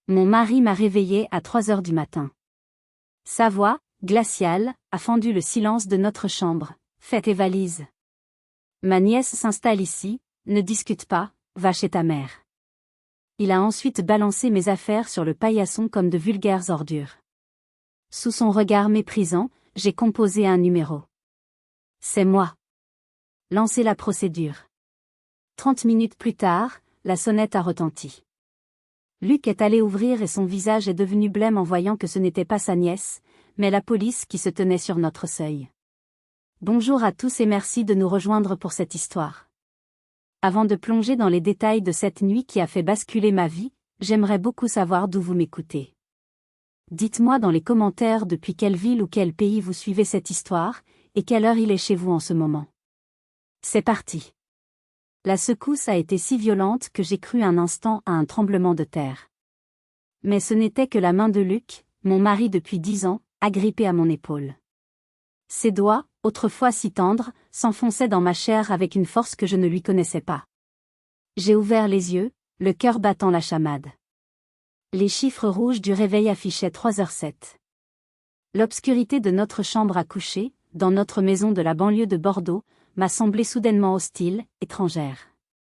Mon mari m'a réveillée à 3 heures du matin. Sa voix, glaciale, a fendu le silence de notre chambre. Fais tes valises. Ma nièce s'installe ici, ne discute pas, va chez ta mère. Il a ensuite balancé mes affaires sur le paillasson comme de vulgaires ordures. Sous son regard méprisant, j'ai composé un numéro. C'est moi. Lancez la procédure. 30 minutes plus tard, la sonnette a retenti. Luc est allé ouvrir et son visage est devenu blême en voyant que ce n'était pas sa nièce, mais la police qui se tenait sur notre seuil. Bonjour à tous et merci de nous rejoindre pour cette histoire. Avant de plonger dans les détails de cette nuit qui a fait basculer ma vie, j'aimerais beaucoup savoir d'où vous m'écoutez. Dites-moi dans les commentaires depuis quelle ville ou quel pays vous suivez cette histoire, et quelle heure il est chez vous en ce moment. C'est parti. La secousse a été si violente que j'ai cru un instant à un tremblement de terre. Mais ce n'était que la main de Luc, mon mari depuis 10 ans, agrippée à mon épaule. Ses doigts, autrefois si tendres, s'enfonçaient dans ma chair avec une force que je ne lui connaissais pas. J'ai ouvert les yeux, le cœur battant la chamade. Les chiffres rouges du réveil affichaient 3h07. L'obscurité de notre chambre à coucher, dans notre maison de la banlieue de Bordeaux, m'a semblé soudainement hostile, étrangère.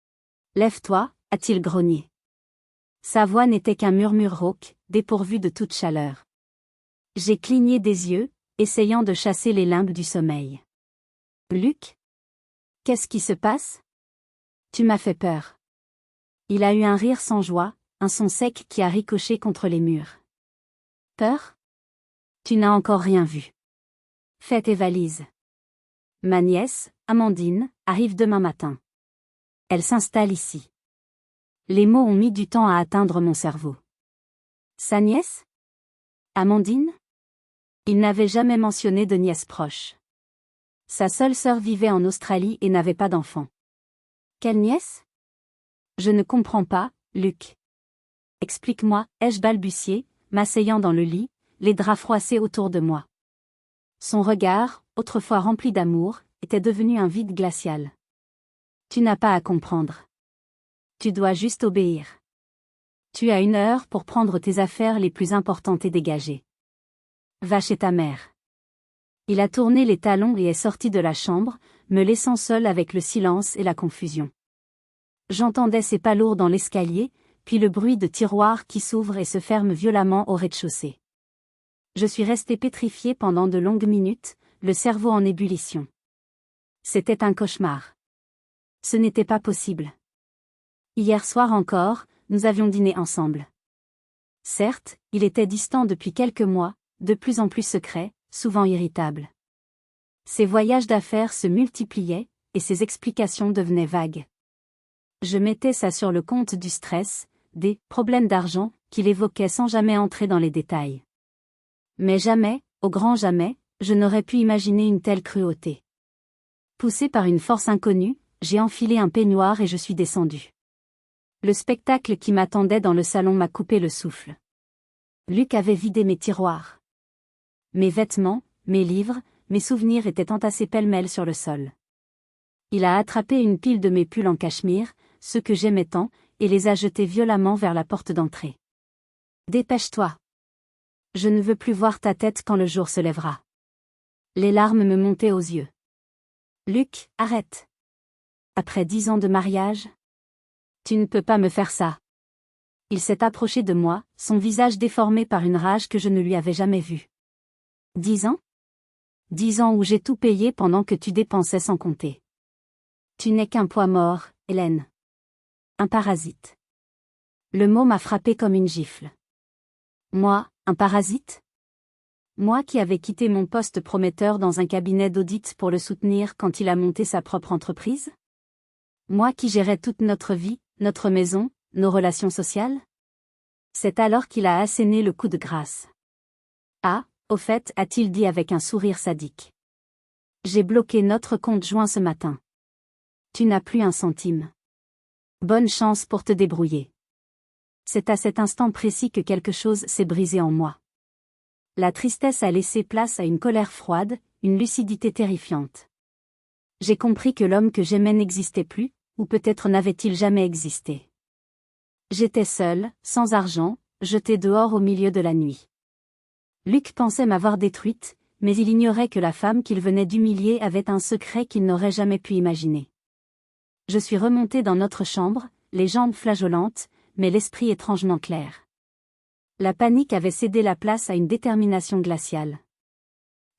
« Lève-toi » a-t-il grogné. Sa voix n'était qu'un murmure rauque, dépourvu de toute chaleur. J'ai cligné des yeux, essayant de chasser les limbes du sommeil. « Luc ? Qu'est-ce qui se passe ? Tu m'as fait peur. » Il a eu un rire sans joie, un son sec qui a ricoché contre les murs. « Peur ? Tu n'as encore rien vu. Fais tes valises. Ma nièce, Amandine, arrive demain matin. Elle s'installe ici. » Les mots ont mis du temps à atteindre mon cerveau. Sa nièce ? Amandine ? Il n'avait jamais mentionné de nièce proche. Sa seule sœur vivait en Australie et n'avait pas d'enfant. Quelle nièce ? Je ne comprends pas, Luc. Explique-moi, ai-je balbutié, m'asseyant dans le lit, les draps froissés autour de moi. Son regard, autrefois rempli d'amour, était devenu un vide glacial. Tu n'as pas à comprendre. Tu dois juste obéir. Tu as 1 heure pour prendre tes affaires les plus importantes et dégager. Va chez ta mère. Il a tourné les talons et est sorti de la chambre, me laissant seul avec le silence et la confusion. J'entendais ses pas lourds dans l'escalier, puis le bruit de tiroirs qui s'ouvrent et se ferment violemment au rez-de-chaussée. Je suis resté pétrifié pendant de longues minutes, le cerveau en ébullition. C'était un cauchemar. Ce n'était pas possible. Hier soir encore, nous avions dîné ensemble. Certes, il était distant depuis quelques mois, de plus en plus secret, souvent irritable. Ses voyages d'affaires se multipliaient, et ses explications devenaient vagues. Je mettais ça sur le compte du stress, des problèmes d'argent, qu'il évoquait sans jamais entrer dans les détails. Mais jamais, au grand jamais, je n'aurais pu imaginer une telle cruauté. Poussé par une force inconnue, j'ai enfilé un peignoir et je suis descendu. Le spectacle qui m'attendait dans le salon m'a coupé le souffle. Luc avait vidé mes tiroirs. Mes vêtements, mes livres, mes souvenirs étaient entassés pêle-mêle sur le sol. Il a attrapé une pile de mes pulls en cachemire, ceux que j'aimais tant, et les a jetés violemment vers la porte d'entrée. « Dépêche-toi. Je ne veux plus voir ta tête quand le jour se lèvera. » Les larmes me montaient aux yeux. « Luc, arrête. Après 10 ans de mariage ? Tu ne peux pas me faire ça. » Il s'est approché de moi, son visage déformé par une rage que je ne lui avais jamais vue. 10 ans ? 10 ans où j'ai tout payé pendant que tu dépensais sans compter. Tu n'es qu'un poids mort, Hélène. Un parasite. Le mot m'a frappé comme une gifle. Moi, un parasite ? Moi qui avais quitté mon poste prometteur dans un cabinet d'audit pour le soutenir quand il a monté sa propre entreprise ? Moi qui gérais toute notre vie, notre maison, nos relations sociales ? C'est alors qu'il a asséné le coup de grâce. Ah, au fait, a-t-il dit avec un sourire sadique. J'ai bloqué notre compte joint ce matin. Tu n'as plus un centime. Bonne chance pour te débrouiller. C'est à cet instant précis que quelque chose s'est brisé en moi. La tristesse a laissé place à une colère froide, une lucidité terrifiante. J'ai compris que l'homme que j'aimais n'existait plus, ou peut-être n'avait-il jamais existé. J'étais seul, sans argent, jeté dehors au milieu de la nuit. Luc pensait m'avoir détruite, mais il ignorait que la femme qu'il venait d'humilier avait un secret qu'il n'aurait jamais pu imaginer. Je suis remontée dans notre chambre, les jambes flageolantes, mais l'esprit étrangement clair. La panique avait cédé la place à une détermination glaciale.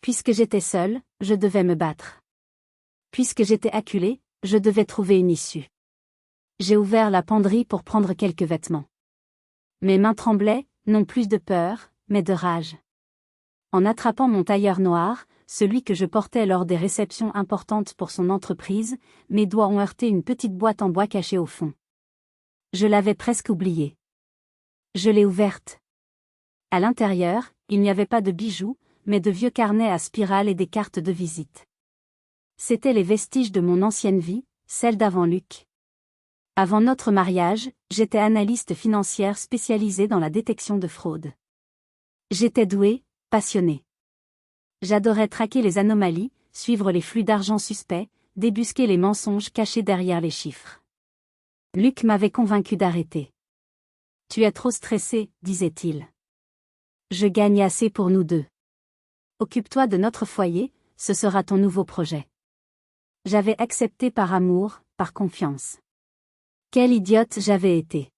Puisque j'étais seule, je devais me battre. Puisque j'étais acculée, je devais trouver une issue. J'ai ouvert la penderie pour prendre quelques vêtements. Mes mains tremblaient, non plus de peur, mais de rage. En attrapant mon tailleur noir, celui que je portais lors des réceptions importantes pour son entreprise, mes doigts ont heurté une petite boîte en bois cachée au fond. Je l'avais presque oubliée. Je l'ai ouverte. À l'intérieur, il n'y avait pas de bijoux, mais de vieux carnets à spirale et des cartes de visite. C'étaient les vestiges de mon ancienne vie, celle d'avant Luc. Avant notre mariage, j'étais analyste financière spécialisée dans la détection de fraude. J'étais douée, passionnée. J'adorais traquer les anomalies, suivre les flux d'argent suspects, débusquer les mensonges cachés derrière les chiffres. Luc m'avait convaincu d'arrêter. « Tu es trop stressé, disait-il. Je gagne assez pour nous deux. Occupe-toi de notre foyer, ce sera ton nouveau projet. » J'avais accepté par amour, par confiance. Quelle idiote j'avais été.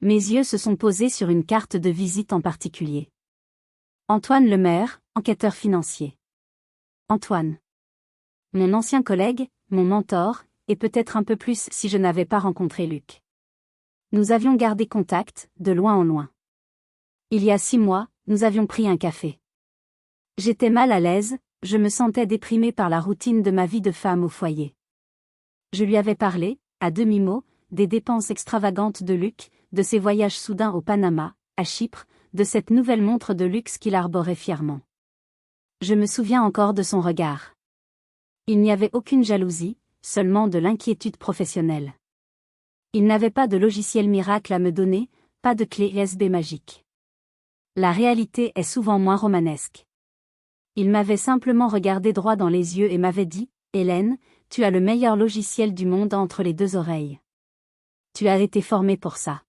Mes yeux se sont posés sur une carte de visite en particulier. Antoine Lemaire, enquêteur financier. Antoine. Mon ancien collègue, mon mentor, et peut-être un peu plus si je n'avais pas rencontré Luc. Nous avions gardé contact, de loin en loin. Il y a 6 mois, nous avions pris un café. J'étais mal à l'aise, je me sentais déprimée par la routine de ma vie de femme au foyer. Je lui avais parlé, à demi-mot, des dépenses extravagantes de Luc, de ses voyages soudains au Panama, à Chypre, de cette nouvelle montre de luxe qu'il arborait fièrement. Je me souviens encore de son regard. Il n'y avait aucune jalousie, seulement de l'inquiétude professionnelle. Il n'avait pas de logiciel miracle à me donner, pas de clé USB magique. La réalité est souvent moins romanesque. Il m'avait simplement regardé droit dans les yeux et m'avait dit, « Hélène, tu as le meilleur logiciel du monde entre les 2 oreilles. Tu as été formée pour ça. »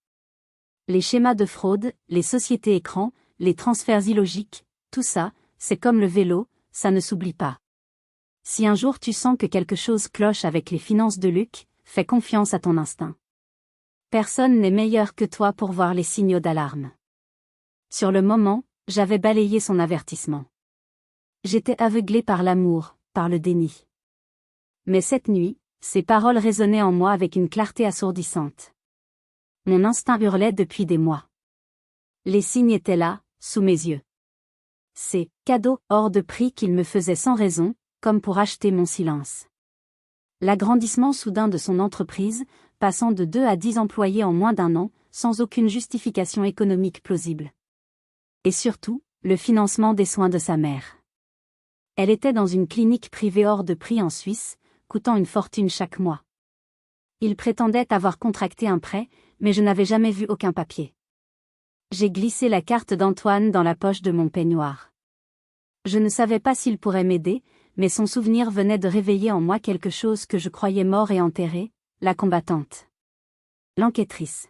Les schémas de fraude, les sociétés écrans, les transferts illogiques, tout ça, c'est comme le vélo, ça ne s'oublie pas. Si un jour tu sens que quelque chose cloche avec les finances de Luc, fais confiance à ton instinct. Personne n'est meilleur que toi pour voir les signaux d'alarme. Sur le moment, j'avais balayé son avertissement. J'étais aveuglée par l'amour, par le déni. Mais cette nuit, ces paroles résonnaient en moi avec une clarté assourdissante. Mon instinct hurlait depuis des mois. Les signes étaient là, sous mes yeux. Ces cadeaux hors de prix qu'il me faisait sans raison, comme pour acheter mon silence. L'agrandissement soudain de son entreprise, passant de 2 à 10 employés en moins d'1 an, sans aucune justification économique plausible. Et surtout, le financement des soins de sa mère. Elle était dans une clinique privée hors de prix en Suisse, coûtant une fortune chaque mois. Il prétendait avoir contracté un prêt, mais je n'avais jamais vu aucun papier. J'ai glissé la carte d'Antoine dans la poche de mon peignoir. Je ne savais pas s'il pourrait m'aider, mais son souvenir venait de réveiller en moi quelque chose que je croyais mort et enterré, la combattante. L'enquêtrice.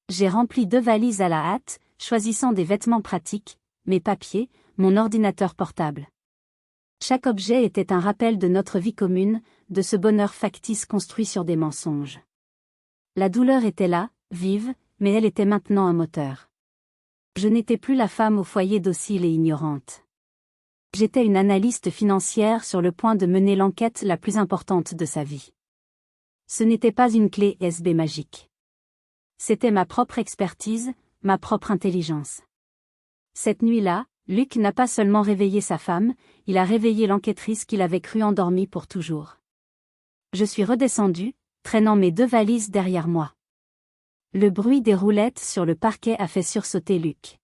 J'ai rempli 2 valises à la hâte, choisissant des vêtements pratiques, mes papiers, mon ordinateur portable. Chaque objet était un rappel de notre vie commune, de ce bonheur factice construit sur des mensonges. La douleur était là, vive, mais elle était maintenant un moteur. Je n'étais plus la femme au foyer docile et ignorante. J'étais une analyste financière sur le point de mener l'enquête la plus importante de sa vie. Ce n'était pas une clé USB magique. C'était ma propre expertise, ma propre intelligence. Cette nuit-là, Luc n'a pas seulement réveillé sa femme, il a réveillé l'enquêtrice qu'il avait cru endormie pour toujours. Je suis redescendue, traînant mes 2 valises derrière moi. Le bruit des roulettes sur le parquet a fait sursauter Luc.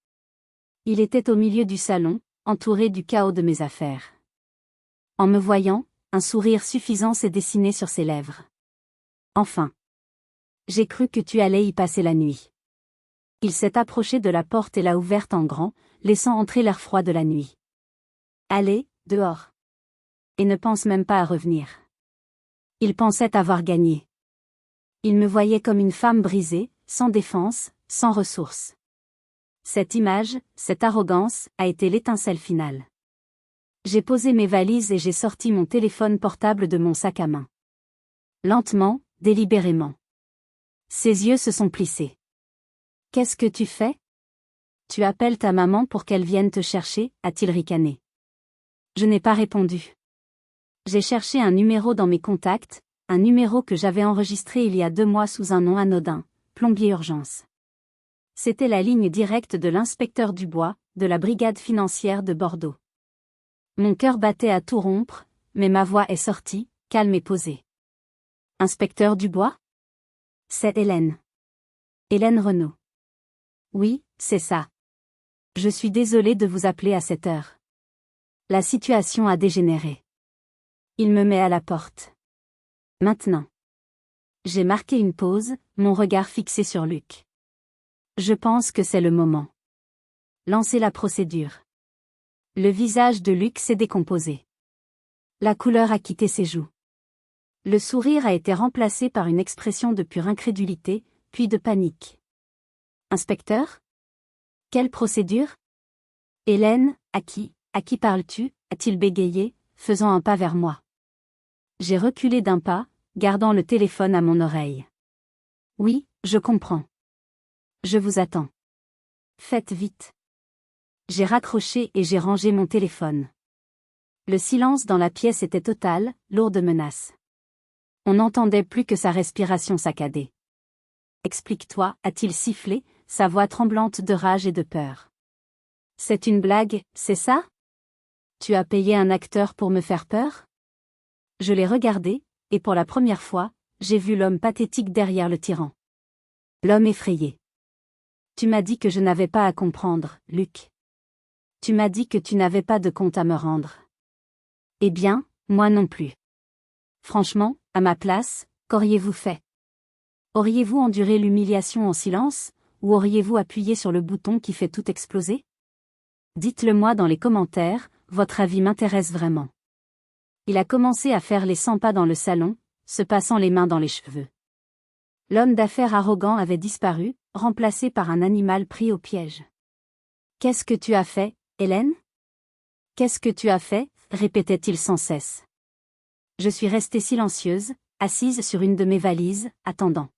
Il était au milieu du salon, entouré du chaos de mes affaires. En me voyant, un sourire suffisant s'est dessiné sur ses lèvres. Enfin. J'ai cru que tu allais y passer la nuit. Il s'est approché de la porte et l'a ouverte en grand, laissant entrer l'air froid de la nuit. Allez, dehors. Et ne pense même pas à revenir. Il pensait avoir gagné. Il me voyait comme une femme brisée, sans défense, sans ressources. Cette image, cette arrogance, a été l'étincelle finale. J'ai posé mes valises et j'ai sorti mon téléphone portable de mon sac à main. Lentement, délibérément. Ses yeux se sont plissés. Qu'est-ce que tu fais? Tu appelles ta maman pour qu'elle vienne te chercher, a-t-il ricané. Je n'ai pas répondu. J'ai cherché un numéro dans mes contacts, un numéro que j'avais enregistré il y a 2 mois sous un nom anodin, plombier urgence. C'était la ligne directe de l'inspecteur Dubois, de la brigade financière de Bordeaux. Mon cœur battait à tout rompre, mais ma voix est sortie, calme et posée. Inspecteur Dubois? C'est Hélène. Hélène Renaud. Oui, c'est ça. Je suis désolée de vous appeler à cette heure. La situation a dégénéré. Il me met à la porte. Maintenant. J'ai marqué une pause, mon regard fixé sur Luc. Je pense que c'est le moment. Lancez la procédure. Le visage de Luc s'est décomposé. La couleur a quitté ses joues. Le sourire a été remplacé par une expression de pure incrédulité, puis de panique. Inspecteur? Quelle procédure? Hélène, à qui parles-tu? A-t-il bégayé, faisant un pas vers moi. J'ai reculé d'un pas, gardant le téléphone à mon oreille. Oui, je comprends. Je vous attends. Faites vite. J'ai raccroché et j'ai rangé mon téléphone. Le silence dans la pièce était total, lourd de menaces. On n'entendait plus que sa respiration saccadée. Explique-toi, a-t-il sifflé, sa voix tremblante de rage et de peur. C'est une blague, c'est ça? Tu as payé un acteur pour me faire peur? Je l'ai regardé, et pour la première fois, j'ai vu l'homme pathétique derrière le tyran. L'homme effrayé. Tu m'as dit que je n'avais pas à comprendre, Luc. Tu m'as dit que tu n'avais pas de compte à me rendre. Eh bien, moi non plus. Franchement, à ma place, qu'auriez-vous fait? Auriez-vous enduré l'humiliation en silence, ou auriez-vous appuyé sur le bouton qui fait tout exploser? Dites-le moi dans les commentaires, votre avis m'intéresse vraiment. Il a commencé à faire les 100 pas dans le salon, se passant les mains dans les cheveux. L'homme d'affaires arrogant avait disparu, remplacé par un animal pris au piège. Qu'est-ce que tu as fait, Hélène? Qu'est-ce que tu as fait? Répétait-il sans cesse. Je suis restée silencieuse, assise sur une de mes valises, attendant.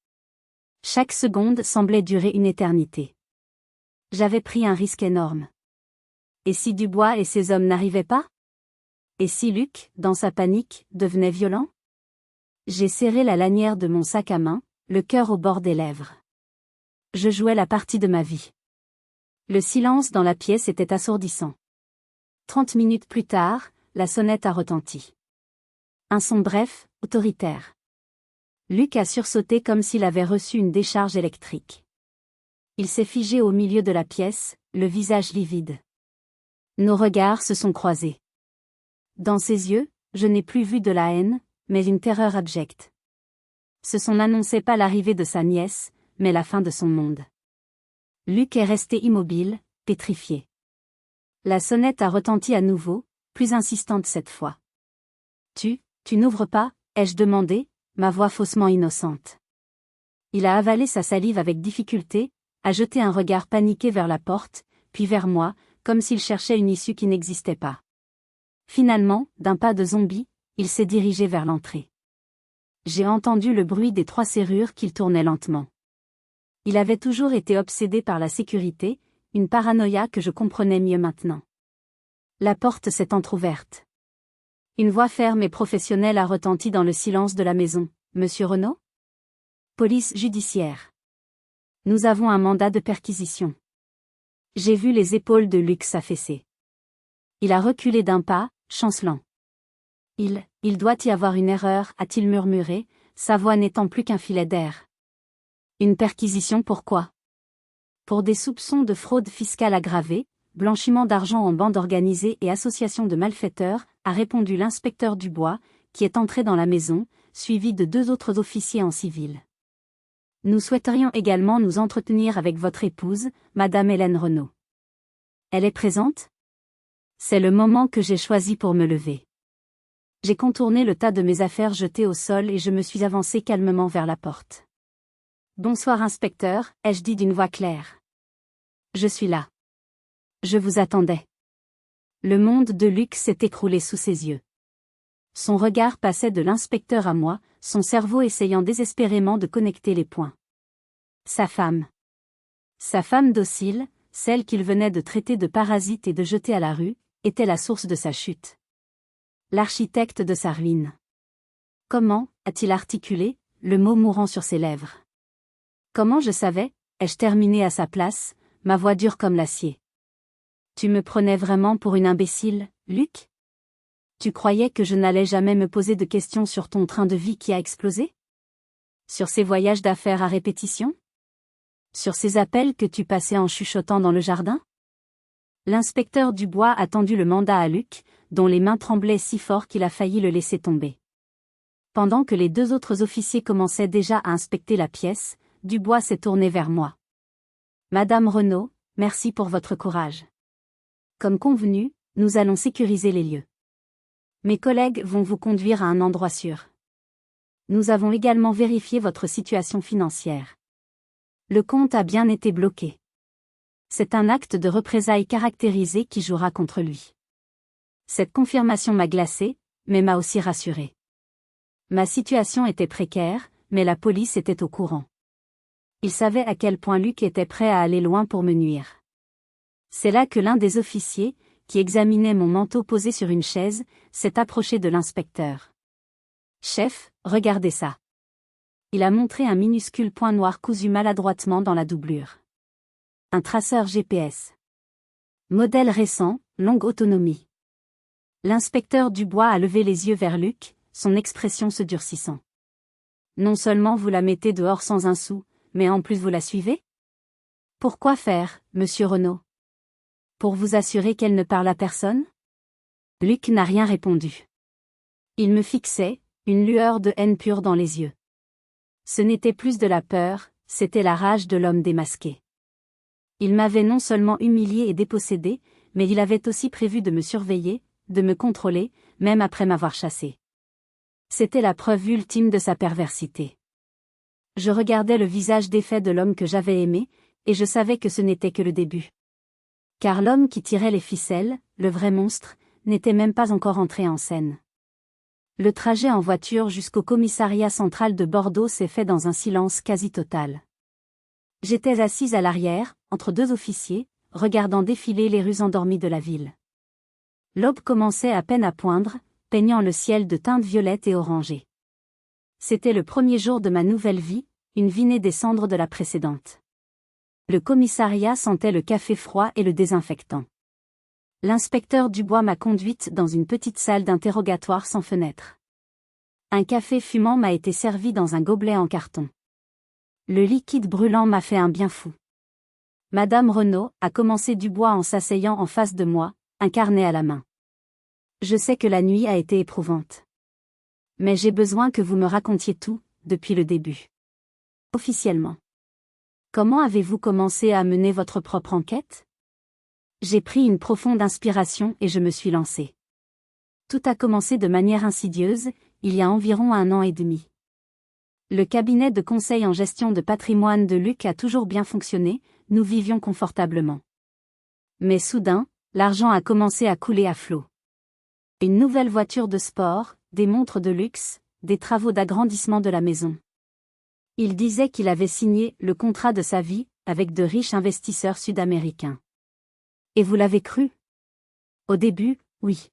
Chaque seconde semblait durer une éternité. J'avais pris un risque énorme. Et si Dubois et ses hommes n'arrivaient pas? Et si Luc, dans sa panique, devenait violent? J'ai serré la lanière de mon sac à main, le cœur au bord des lèvres. Je jouais la partie de ma vie. Le silence dans la pièce était assourdissant. 30 minutes plus tard, la sonnette a retenti. Un son bref, autoritaire. Luc a sursauté comme s'il avait reçu une décharge électrique. Il s'est figé au milieu de la pièce, le visage livide. Nos regards se sont croisés. Dans ses yeux, je n'ai plus vu de la haine, mais une terreur abjecte. Ce son n'annonçait pas l'arrivée de sa nièce, mais la fin de son monde. Luc est resté immobile, pétrifié. La sonnette a retenti à nouveau, plus insistante cette fois. Tu n'ouvres pas, ai-je demandé, ma voix faussement innocente. Il a avalé sa salive avec difficulté, a jeté un regard paniqué vers la porte, puis vers moi, comme s'il cherchait une issue qui n'existait pas. Finalement, d'un pas de zombie, il s'est dirigé vers l'entrée. J'ai entendu le bruit des 3 serrures qu'il tournait lentement. Il avait toujours été obsédé par la sécurité, une paranoïa que je comprenais mieux maintenant. La porte s'est entr'ouverte. Une voix ferme et professionnelle a retenti dans le silence de la maison. Monsieur Renaud? Police judiciaire. Nous avons un mandat de perquisition. J'ai vu les épaules de Luc s'affaisser. Il a reculé d'un pas, chancelant. Il doit y avoir une erreur, a-t-il murmuré, sa voix n'étant plus qu'un filet d'air. Une perquisition pourquoi? Pour des soupçons de fraude fiscale aggravée, blanchiment d'argent en bande organisée et association de malfaiteurs, a répondu l'inspecteur Dubois, qui est entré dans la maison, suivi de 2 autres officiers en civil. Nous souhaiterions également nous entretenir avec votre épouse, Madame Hélène Renaud. Elle est présente? C'est le moment que j'ai choisi pour me lever. J'ai contourné le tas de mes affaires jetées au sol et je me suis avancé calmement vers la porte. Bonsoir inspecteur, ai-je dit d'une voix claire. Je suis là. Je vous attendais. Le monde de Luc s'est écroulé sous ses yeux. Son regard passait de l'inspecteur à moi, son cerveau essayant désespérément de connecter les points. Sa femme. Sa femme docile, celle qu'il venait de traiter de parasite et de jeter à la rue, était la source de sa chute. L'architecte de sa ruine. Comment, a-t-il articulé, le mot mourant sur ses lèvres? Comment je savais, ai-je terminé à sa place, ma voix dure comme l'acier. Tu me prenais vraiment pour une imbécile, Luc? Tu croyais que je n'allais jamais me poser de questions sur ton train de vie qui a explosé? Sur ces voyages d'affaires à répétition? Sur ces appels que tu passais en chuchotant dans le jardin? L'inspecteur Dubois a tendu le mandat à Luc, dont les mains tremblaient si fort qu'il a failli le laisser tomber. Pendant que les deux autres officiers commençaient déjà à inspecter la pièce, Dubois s'est tourné vers moi. Madame Renaud, merci pour votre courage. Comme convenu, nous allons sécuriser les lieux. Mes collègues vont vous conduire à un endroit sûr. Nous avons également vérifié votre situation financière. Le compte a bien été bloqué. C'est un acte de représailles caractérisé qui jouera contre lui. Cette confirmation m'a glacé, mais m'a aussi rassuré. Ma situation était précaire, mais la police était au courant. Il savait à quel point Luc était prêt à aller loin pour me nuire. C'est là que l'un des officiers, qui examinait mon manteau posé sur une chaise, s'est approché de l'inspecteur. « Chef, regardez ça. » Il a montré un minuscule point noir cousu maladroitement dans la doublure. Un traceur GPS. Modèle récent, longue autonomie. L'inspecteur Dubois a levé les yeux vers Luc, son expression se durcissant. Non seulement vous la mettez dehors sans un sou, mais en plus vous la suivez? Pourquoi faire, monsieur Renaud? Pour vous assurer qu'elle ne parle à personne? Luc n'a rien répondu. Il me fixait, une lueur de haine pure dans les yeux. Ce n'était plus de la peur, c'était la rage de l'homme démasqué. Il m'avait non seulement humilié et dépossédé, mais il avait aussi prévu de me surveiller, de me contrôler, même après m'avoir chassé. C'était la preuve ultime de sa perversité. Je regardais le visage défait de l'homme que j'avais aimé, et je savais que ce n'était que le début. Car l'homme qui tirait les ficelles, le vrai monstre, n'était même pas encore entré en scène. Le trajet en voiture jusqu'au commissariat central de Bordeaux s'est fait dans un silence quasi total. J'étais assise à l'arrière, entre deux officiers, regardant défiler les rues endormies de la ville. L'aube commençait à peine à poindre, peignant le ciel de teintes violettes et orangées. C'était le premier jour de ma nouvelle vie, une vie née des cendres de la précédente. Le commissariat sentait le café froid et le désinfectant. L'inspecteur Dubois m'a conduite dans une petite salle d'interrogatoire sans fenêtre. Un café fumant m'a été servi dans un gobelet en carton. Le liquide brûlant m'a fait un bien fou. Madame Renaud, a commencé Dubois en s'asseyant en face de moi, un carnet à la main. Je sais que la nuit a été éprouvante. Mais j'ai besoin que vous me racontiez tout, depuis le début. Officiellement. Comment avez-vous commencé à mener votre propre enquête? J'ai pris une profonde inspiration et je me suis lancé. Tout a commencé de manière insidieuse, il y a environ 1 an et demi. Le cabinet de conseil en gestion de patrimoine de Luc a toujours bien fonctionné, nous vivions confortablement. Mais soudain, l'argent a commencé à couler à flot. Une nouvelle voiture de sport, des montres de luxe, des travaux d'agrandissement de la maison. Il disait qu'il avait signé le contrat de sa vie, avec de riches investisseurs sud-américains. Et vous l'avez cru? Au début, oui.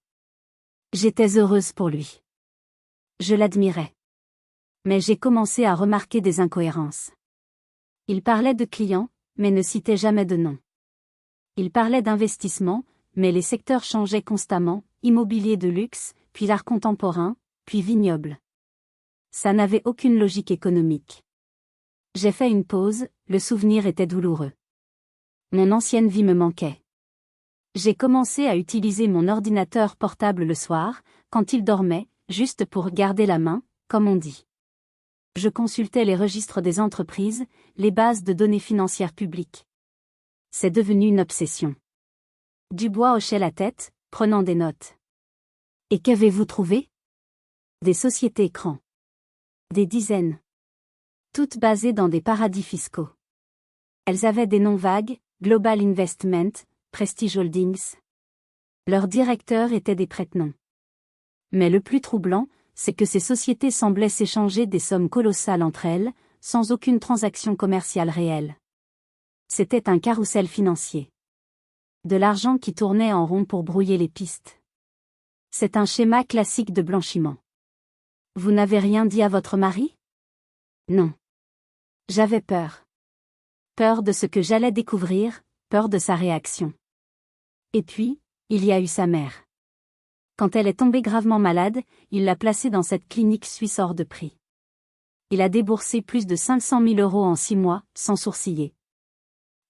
J'étais heureuse pour lui. Je l'admirais. Mais j'ai commencé à remarquer des incohérences. Il parlait de clients, mais ne citait jamais de nom. Il parlait d'investissement, mais les secteurs changeaient constamment, immobilier de luxe, puis l'art contemporain, puis vignoble. Ça n'avait aucune logique économique. J'ai fait une pause, le souvenir était douloureux. Mon ancienne vie me manquait. J'ai commencé à utiliser mon ordinateur portable le soir, quand il dormait, juste pour garder la main, comme on dit. Je consultais les registres des entreprises, les bases de données financières publiques. C'est devenu une obsession. Dubois hochait la tête, prenant des notes. Et qu'avez-vous trouvé? Des sociétés écrans. Des dizaines. Toutes basées dans des paradis fiscaux. Elles avaient des noms vagues, Global Investment, Prestige Holdings. Leurs directeurs étaient des prête-noms. Mais le plus troublant, c'est que ces sociétés semblaient s'échanger des sommes colossales entre elles, sans aucune transaction commerciale réelle. C'était un carrousel financier. De l'argent qui tournait en rond pour brouiller les pistes. C'est un schéma classique de blanchiment. Vous n'avez rien dit à votre mari? Non. J'avais peur. Peur de ce que j'allais découvrir, peur de sa réaction. Et puis, il y a eu sa mère. Quand elle est tombée gravement malade, il l'a placée dans cette clinique suisse hors de prix. Il a déboursé plus de 500 000 € en 6 mois, sans sourciller.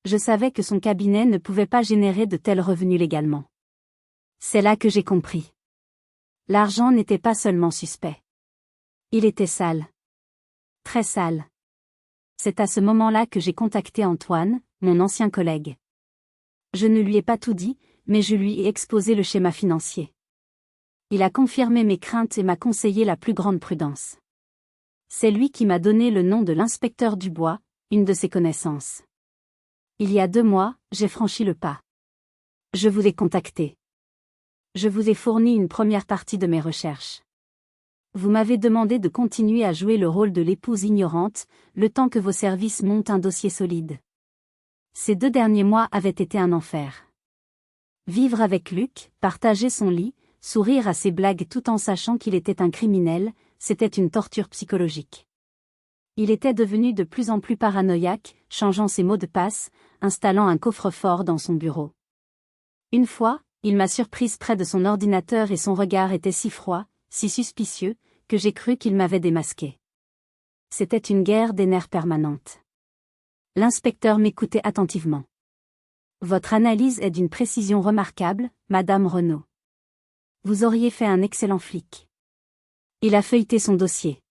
Je savais que son cabinet ne pouvait pas générer de tels revenus légalement. C'est là que j'ai compris. L'argent n'était pas seulement suspect. Il était sale. Très sale. C'est à ce moment-là que j'ai contacté Antoine, mon ancien collègue. Je ne lui ai pas tout dit, mais je lui ai exposé le schéma financier. Il a confirmé mes craintes et m'a conseillé la plus grande prudence. C'est lui qui m'a donné le nom de l'inspecteur Dubois, une de ses connaissances. Il y a 2 mois, j'ai franchi le pas. Je vous ai contacté. Je vous ai fourni une première partie de mes recherches. Vous m'avez demandé de continuer à jouer le rôle de l'épouse ignorante, le temps que vos services montent un dossier solide. Ces 2 derniers mois avaient été un enfer. Vivre avec Luc, partager son lit, sourire à ses blagues tout en sachant qu'il était un criminel, c'était une torture psychologique. Il était devenu de plus en plus paranoïaque, changeant ses mots de passe, installant un coffre-fort dans son bureau. Une fois, il m'a surprise près de son ordinateur et son regard était si froid, si suspicieux, que j'ai cru qu'il m'avait démasqué. C'était une guerre des nerfs permanente. L'inspecteur m'écoutait attentivement. Votre analyse est d'une précision remarquable, Madame Renaud. Vous auriez fait un excellent flic. Il a feuilleté son dossier.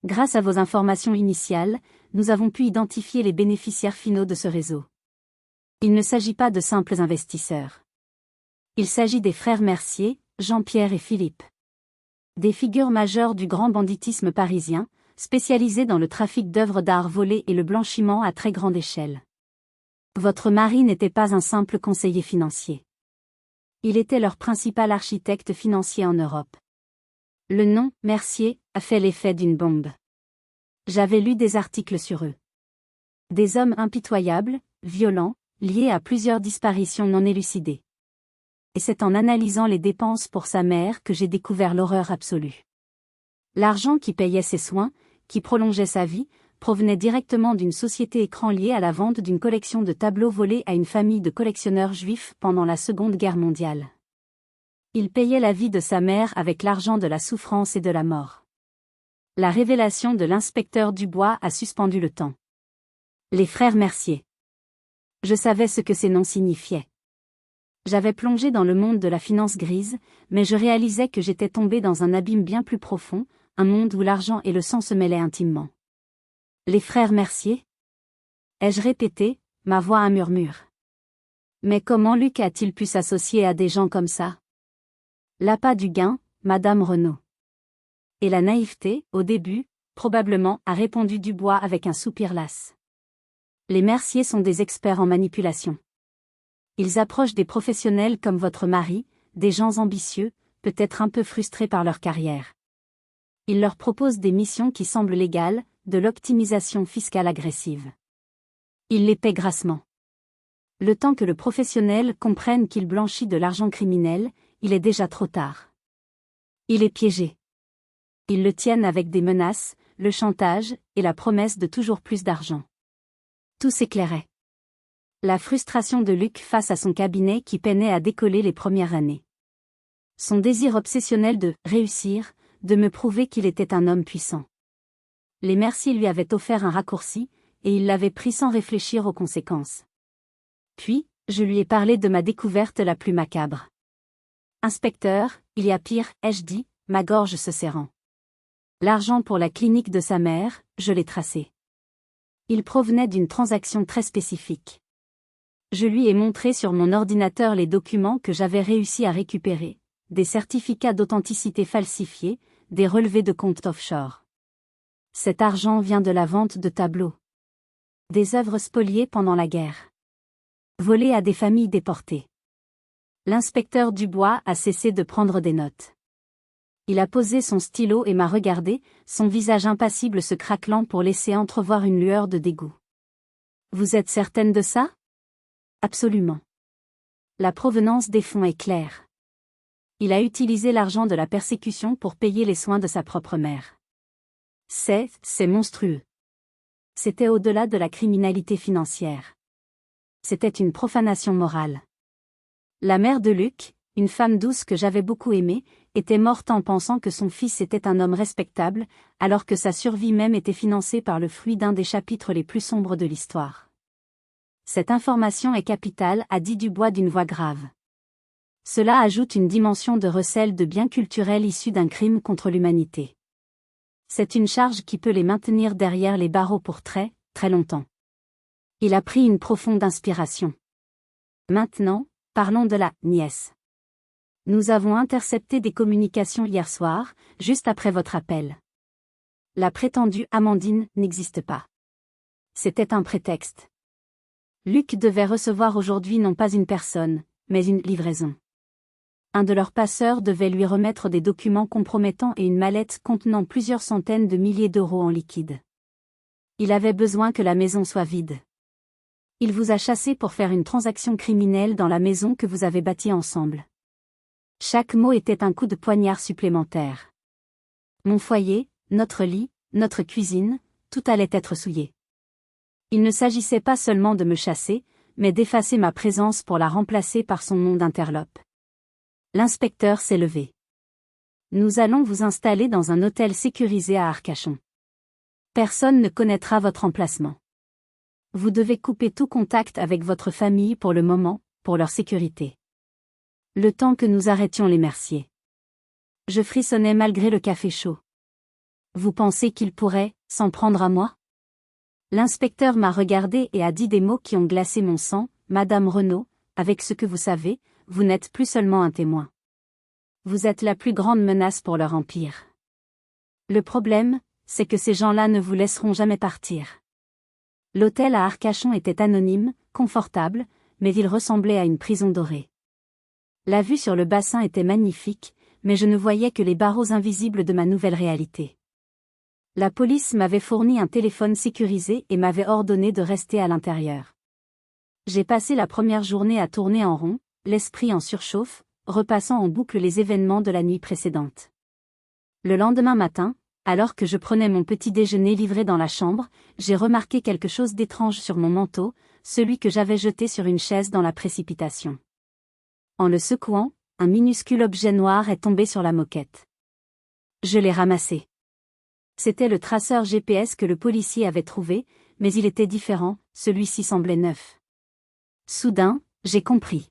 Grâce à vos informations initiales, nous avons pu identifier les bénéficiaires finaux de ce réseau. Il ne s'agit pas de simples investisseurs. Il s'agit des frères Mercier, Jean-Pierre et Philippe. Des figures majeures du grand banditisme parisien, spécialisées dans le trafic d'œuvres d'art volées et le blanchiment à très grande échelle. Votre mari n'était pas un simple conseiller financier. Il était leur principal architecte financier en Europe. Le nom, Mercier, a fait l'effet d'une bombe. J'avais lu des articles sur eux. Des hommes impitoyables, violents, liés à plusieurs disparitions non élucidées. Et c'est en analysant les dépenses pour sa mère que j'ai découvert l'horreur absolue. L'argent qui payait ses soins, qui prolongeait sa vie, provenait directement d'une société écran liée à la vente d'une collection de tableaux volés à une famille de collectionneurs juifs pendant la Seconde Guerre mondiale. Il payait la vie de sa mère avec l'argent de la souffrance et de la mort. La révélation de l'inspecteur Dubois a suspendu le temps. Les frères Mercier. Je savais ce que ces noms signifiaient. J'avais plongé dans le monde de la finance grise, mais je réalisais que j'étais tombé dans un abîme bien plus profond, un monde où l'argent et le sang se mêlaient intimement. Les frères Mercier? Ai-je répété, ma voix un murmure. Mais comment Luc a-t-il pu s'associer à des gens comme ça? L'appât du gain, Madame Renaud. Et la naïveté, au début, probablement, a répondu Dubois avec un soupir las. Les Mercier sont des experts en manipulation. Ils approchent des professionnels comme votre mari, des gens ambitieux, peut-être un peu frustrés par leur carrière. Ils leur proposent des missions qui semblent légales, de l'optimisation fiscale agressive. Ils les paient grassement. Le temps que le professionnel comprenne qu'il blanchit de l'argent criminel, il est déjà trop tard. Il est piégé. Ils le tiennent avec des menaces, le chantage, et la promesse de toujours plus d'argent. Tout s'éclairait. La frustration de Luc face à son cabinet qui peinait à décoller les premières années. Son désir obsessionnel de « réussir », de me prouver qu'il était un homme puissant. Les Mercier lui avaient offert un raccourci, et il l'avait pris sans réfléchir aux conséquences. Puis, je lui ai parlé de ma découverte la plus macabre. « Inspecteur, il y a pire, ai-je dit, ma gorge se serrant. L'argent pour la clinique de sa mère, je l'ai tracé. Il provenait d'une transaction très spécifique. Je lui ai montré sur mon ordinateur les documents que j'avais réussi à récupérer, des certificats d'authenticité falsifiés, des relevés de comptes offshore. Cet argent vient de la vente de tableaux. Des œuvres spoliées pendant la guerre. Voler à des familles déportées. L'inspecteur Dubois a cessé de prendre des notes. Il a posé son stylo et m'a regardé, son visage impassible se craquelant pour laisser entrevoir une lueur de dégoût. Vous êtes certaine de ça? Absolument. La provenance des fonds est claire. Il a utilisé l'argent de la persécution pour payer les soins de sa propre mère. C'est monstrueux. C'était au-delà de la criminalité financière. C'était une profanation morale. La mère de Luc, une femme douce que j'avais beaucoup aimée, était morte en pensant que son fils était un homme respectable, alors que sa survie même était financée par le fruit d'un des chapitres les plus sombres de l'histoire. Cette information est capitale, a dit Dubois d'une voix grave. Cela ajoute une dimension de recel de biens culturels issus d'un crime contre l'humanité. C'est une charge qui peut les maintenir derrière les barreaux pour très, très longtemps. Il a pris une profonde inspiration. Maintenant, parlons de la nièce. Nous avons intercepté des communications hier soir, juste après votre appel. La prétendue Amandine n'existe pas. C'était un prétexte. Luc devait recevoir aujourd'hui non pas une personne, mais une livraison. Un de leurs passeurs devait lui remettre des documents compromettants et une mallette contenant plusieurs centaines de milliers d'euros en liquide. Il avait besoin que la maison soit vide. Il vous a chassé pour faire une transaction criminelle dans la maison que vous avez bâtie ensemble. Chaque mot était un coup de poignard supplémentaire. Mon foyer, notre lit, notre cuisine, tout allait être souillé. Il ne s'agissait pas seulement de me chasser, mais d'effacer ma présence pour la remplacer par son nom d'interlope. L'inspecteur s'est levé. Nous allons vous installer dans un hôtel sécurisé à Arcachon. Personne ne connaîtra votre emplacement. Vous devez couper tout contact avec votre famille pour le moment, pour leur sécurité. Le temps que nous arrêtions les Merciers. Je frissonnais malgré le café chaud. Vous pensez qu'il pourrait s'en prendre à moi? L'inspecteur m'a regardé et a dit des mots qui ont glacé mon sang. Madame Renaud, avec ce que vous savez, vous n'êtes plus seulement un témoin. Vous êtes la plus grande menace pour leur empire. Le problème, c'est que ces gens-là ne vous laisseront jamais partir. L'hôtel à Arcachon était anonyme, confortable, mais il ressemblait à une prison dorée. La vue sur le bassin était magnifique, mais je ne voyais que les barreaux invisibles de ma nouvelle réalité. La police m'avait fourni un téléphone sécurisé et m'avait ordonné de rester à l'intérieur. J'ai passé la première journée à tourner en rond, l'esprit en surchauffe, repassant en boucle les événements de la nuit précédente. Le lendemain matin, alors que je prenais mon petit déjeuner livré dans la chambre, j'ai remarqué quelque chose d'étrange sur mon manteau, celui que j'avais jeté sur une chaise dans la précipitation. En le secouant, un minuscule objet noir est tombé sur la moquette. Je l'ai ramassé. C'était le traceur GPS que le policier avait trouvé, mais il était différent, celui-ci semblait neuf. Soudain, j'ai compris.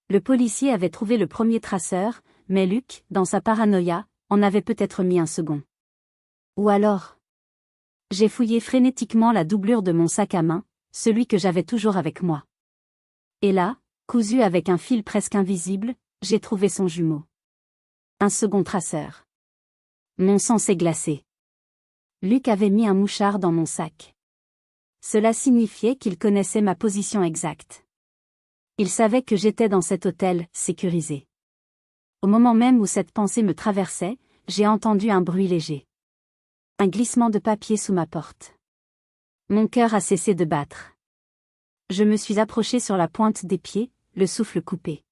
Le policier avait trouvé le premier traceur, mais Luc, dans sa paranoïa, en avait peut-être mis un second. Ou alors? J'ai fouillé frénétiquement la doublure de mon sac à main, celui que j'avais toujours avec moi. Et là, cousu avec un fil presque invisible, j'ai trouvé son jumeau. Un second traceur. Mon sang s'est glacé. Luc avait mis un mouchard dans mon sac. Cela signifiait qu'il connaissait ma position exacte. Il savait que j'étais dans cet hôtel, sécurisé. Au moment même où cette pensée me traversait, j'ai entendu un bruit léger. Un glissement de papier sous ma porte. Mon cœur a cessé de battre. Je me suis approché sur la pointe des pieds, le souffle coupé.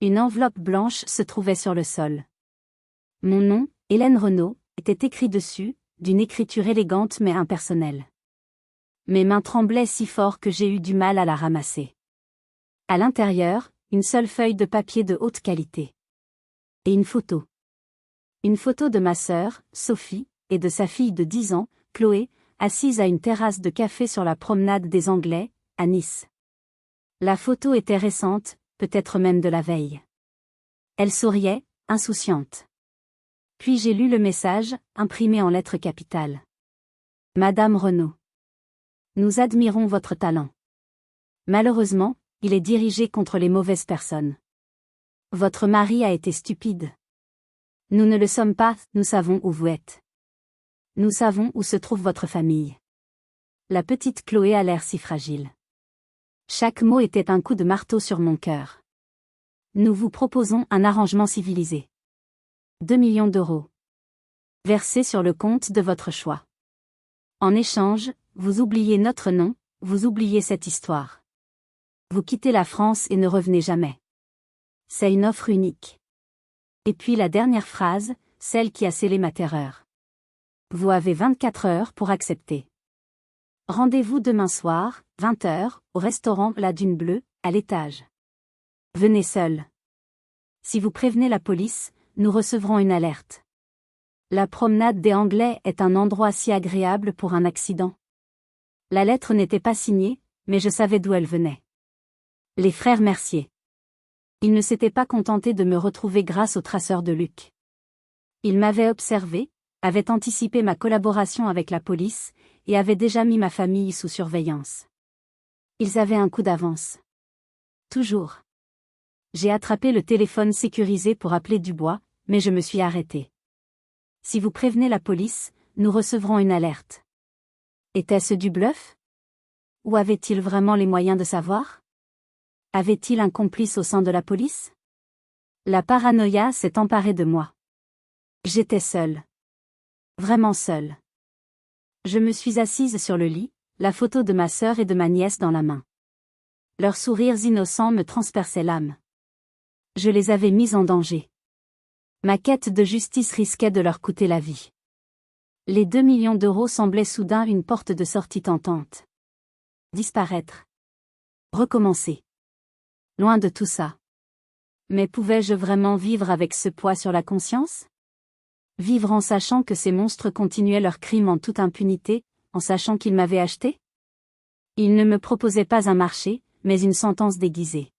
Une enveloppe blanche se trouvait sur le sol. Mon nom, Hélène Renaud, était écrit dessus, d'une écriture élégante mais impersonnelle. Mes mains tremblaient si fort que j'ai eu du mal à la ramasser. À l'intérieur, une seule feuille de papier de haute qualité. Et une photo. Une photo de ma sœur, Sophie, et de sa fille de 10 ans, Chloé, assise à une terrasse de café sur la promenade des Anglais, à Nice. La photo était récente, peut-être même de la veille. Elle souriait, insouciante. Puis j'ai lu le message, imprimé en lettres capitales. Madame Renaud. Nous admirons votre talent. Malheureusement, il est dirigé contre les mauvaises personnes. Votre mari a été stupide. Nous ne le sommes pas, nous savons où vous êtes. Nous savons où se trouve votre famille. La petite Chloé a l'air si fragile. Chaque mot était un coup de marteau sur mon cœur. Nous vous proposons un arrangement civilisé. 2 millions d'euros. Versés sur le compte de votre choix. En échange, vous oubliez notre nom, vous oubliez cette histoire. Vous quittez la France et ne revenez jamais. C'est une offre unique. Et puis la dernière phrase, celle qui a scellé ma terreur. Vous avez 24 heures pour accepter. Rendez-vous demain soir, 20 h, au restaurant La Dune Bleue, à l'étage. Venez seul. Si vous prévenez la police, nous recevrons une alerte. La promenade des Anglais est un endroit si agréable pour un accident. La lettre n'était pas signée, mais je savais d'où elle venait. Les frères Mercier. Ils ne s'étaient pas contentés de me retrouver grâce au traceur de Luc. Ils m'avaient observé, avaient anticipé ma collaboration avec la police, et avaient déjà mis ma famille sous surveillance. Ils avaient un coup d'avance. Toujours. J'ai attrapé le téléphone sécurisé pour appeler Dubois, mais je me suis arrêté. Si vous prévenez la police, nous recevrons une alerte. Était-ce du bluff? Ou avait-il vraiment les moyens de savoir? Avait-il un complice au sein de la police? La paranoïa s'est emparée de moi. J'étais seule. Vraiment seule. Je me suis assise sur le lit, la photo de ma sœur et de ma nièce dans la main. Leurs sourires innocents me transperçaient l'âme. Je les avais mis en danger. Ma quête de justice risquait de leur coûter la vie. Les 2 millions d'euros semblaient soudain une porte de sortie tentante. Disparaître. Recommencer. Loin de tout ça. Mais pouvais-je vraiment vivre avec ce poids sur la conscience? Vivre en sachant que ces monstres continuaient leurs crimes en toute impunité, en sachant qu'ils m'avaient acheté? Ils ne me proposaient pas un marché, mais une sentence déguisée.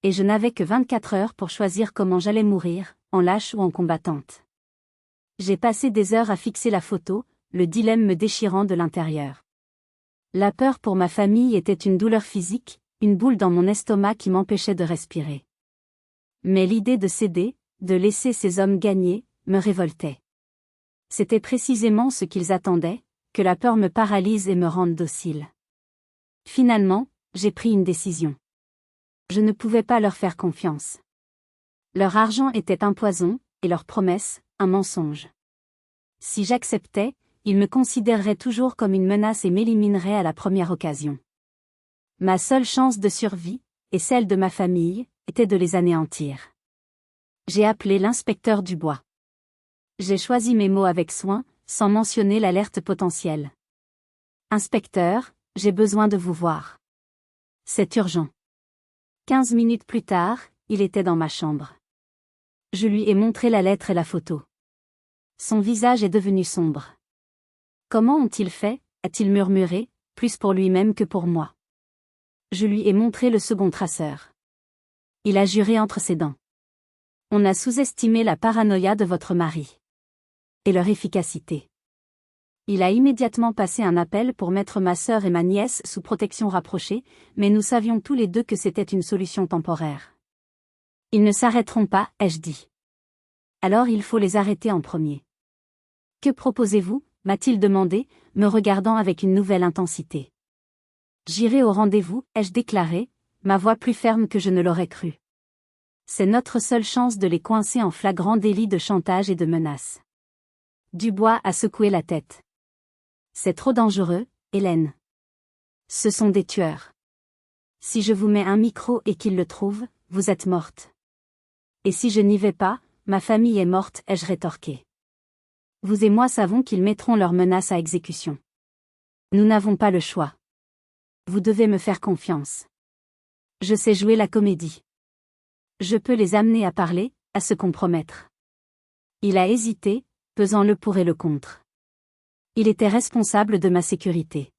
Et je n'avais que 24 heures pour choisir comment j'allais mourir, en lâche ou en combattante. J'ai passé des heures à fixer la photo, le dilemme me déchirant de l'intérieur. La peur pour ma famille était une douleur physique, une boule dans mon estomac qui m'empêchait de respirer. Mais l'idée de céder, de laisser ces hommes gagner, me révoltait. C'était précisément ce qu'ils attendaient, que la peur me paralyse et me rende docile. Finalement, j'ai pris une décision. Je ne pouvais pas leur faire confiance. Leur argent était un poison, et leurs promesses, un mensonge. Si j'acceptais, ils me considéreraient toujours comme une menace et m'élimineraient à la première occasion. Ma seule chance de survie, et celle de ma famille, était de les anéantir. J'ai appelé l'inspecteur Dubois. J'ai choisi mes mots avec soin, sans mentionner l'alerte potentielle. Inspecteur, j'ai besoin de vous voir. C'est urgent. 15 minutes plus tard, il était dans ma chambre. Je lui ai montré la lettre et la photo. Son visage est devenu sombre. Comment ont-ils fait, a-t-il murmuré, plus pour lui-même que pour moi. Je lui ai montré le second traceur. Il a juré entre ses dents. On a sous-estimé la paranoïa de votre mari. Et leur efficacité. Il a immédiatement passé un appel pour mettre ma sœur et ma nièce sous protection rapprochée, mais nous savions tous les deux que c'était une solution temporaire. Ils ne s'arrêteront pas, ai-je dit. Alors il faut les arrêter en premier. Que proposez-vous, m'a-t-il demandé, me regardant avec une nouvelle intensité. J'irai au rendez-vous, ai-je déclaré, ma voix plus ferme que je ne l'aurais cru. C'est notre seule chance de les coincer en flagrant délit de chantage et de menace. Dubois a secoué la tête. C'est trop dangereux, Hélène. Ce sont des tueurs. Si je vous mets un micro et qu'ils le trouvent, vous êtes morte. Et si je n'y vais pas, ma famille est morte, ai-je rétorqué. Vous et moi savons qu'ils mettront leurs menaces à exécution. Nous n'avons pas le choix. Vous devez me faire confiance. Je sais jouer la comédie. Je peux les amener à parler, à se compromettre. Il a hésité, pesant le pour et le contre. Il était responsable de ma sécurité.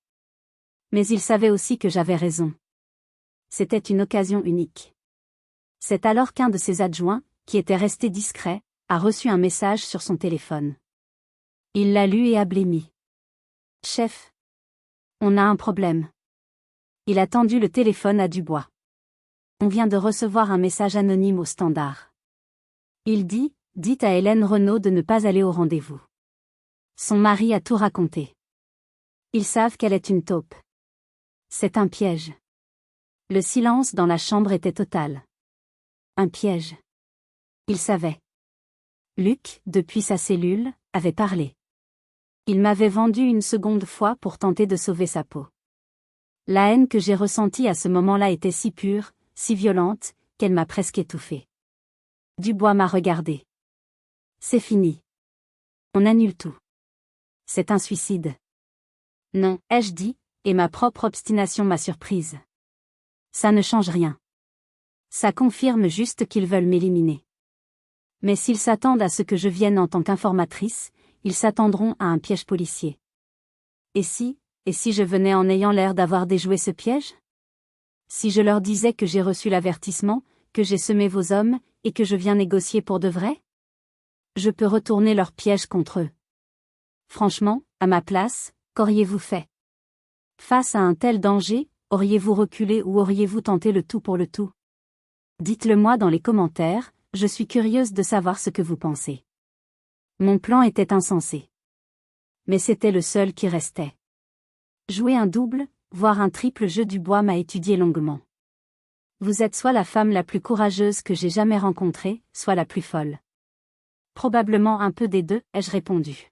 Mais il savait aussi que j'avais raison. C'était une occasion unique. C'est alors qu'un de ses adjoints, qui était resté discret, a reçu un message sur son téléphone. Il l'a lu et a blêmi. Chef. On a un problème. Il a tendu le téléphone à Dubois. On vient de recevoir un message anonyme au standard. Il dit, dites à Hélène Renaud de ne pas aller au rendez-vous. Son mari a tout raconté. Ils savent qu'elle est une taupe. C'est un piège. Le silence dans la chambre était total. Un piège. Il savait. Luc, depuis sa cellule, avait parlé. Il m'avait vendu une seconde fois pour tenter de sauver sa peau. La haine que j'ai ressentie à ce moment-là était si pure, si violente, qu'elle m'a presque étouffée. Dubois m'a regardé. C'est fini. On annule tout. C'est un suicide. Non, ai-je dit, et ma propre obstination m'a surprise. Ça ne change rien. Ça confirme juste qu'ils veulent m'éliminer. Mais s'ils s'attendent à ce que je vienne en tant qu'informatrice, ils s'attendront à un piège policier. Et si je venais en ayant l'air d'avoir déjoué ce piège? Si je leur disais que j'ai reçu l'avertissement, que j'ai semé vos hommes, et que je viens négocier pour de vrai? Je peux retourner leur piège contre eux. Franchement, à ma place, qu'auriez-vous fait? Face à un tel danger, auriez-vous reculé ou auriez-vous tenté le tout pour le tout? Dites-le moi dans les commentaires, je suis curieuse de savoir ce que vous pensez. Mon plan était insensé. Mais c'était le seul qui restait. Jouer un double, voire un triple jeu Dubois m'a étudié longuement. Vous êtes soit la femme la plus courageuse que j'ai jamais rencontrée, soit la plus folle. Probablement un peu des deux, ai-je répondu.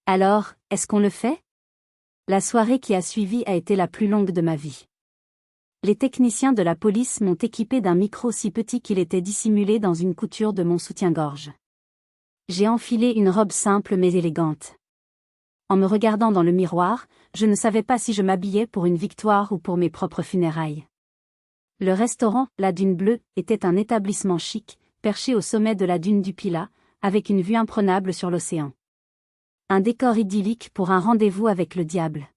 Alors, est-ce qu'on le fait? La soirée qui a suivi a été la plus longue de ma vie. Les techniciens de la police m'ont équipé d'un micro si petit qu'il était dissimulé dans une couture de mon soutien-gorge. J'ai enfilé une robe simple mais élégante. En me regardant dans le miroir, je ne savais pas si je m'habillais pour une victoire ou pour mes propres funérailles. Le restaurant, la Dune Bleue, était un établissement chic, perché au sommet de la dune du Pilat, avec une vue imprenable sur l'océan. Un décor idyllique pour un rendez-vous avec le diable.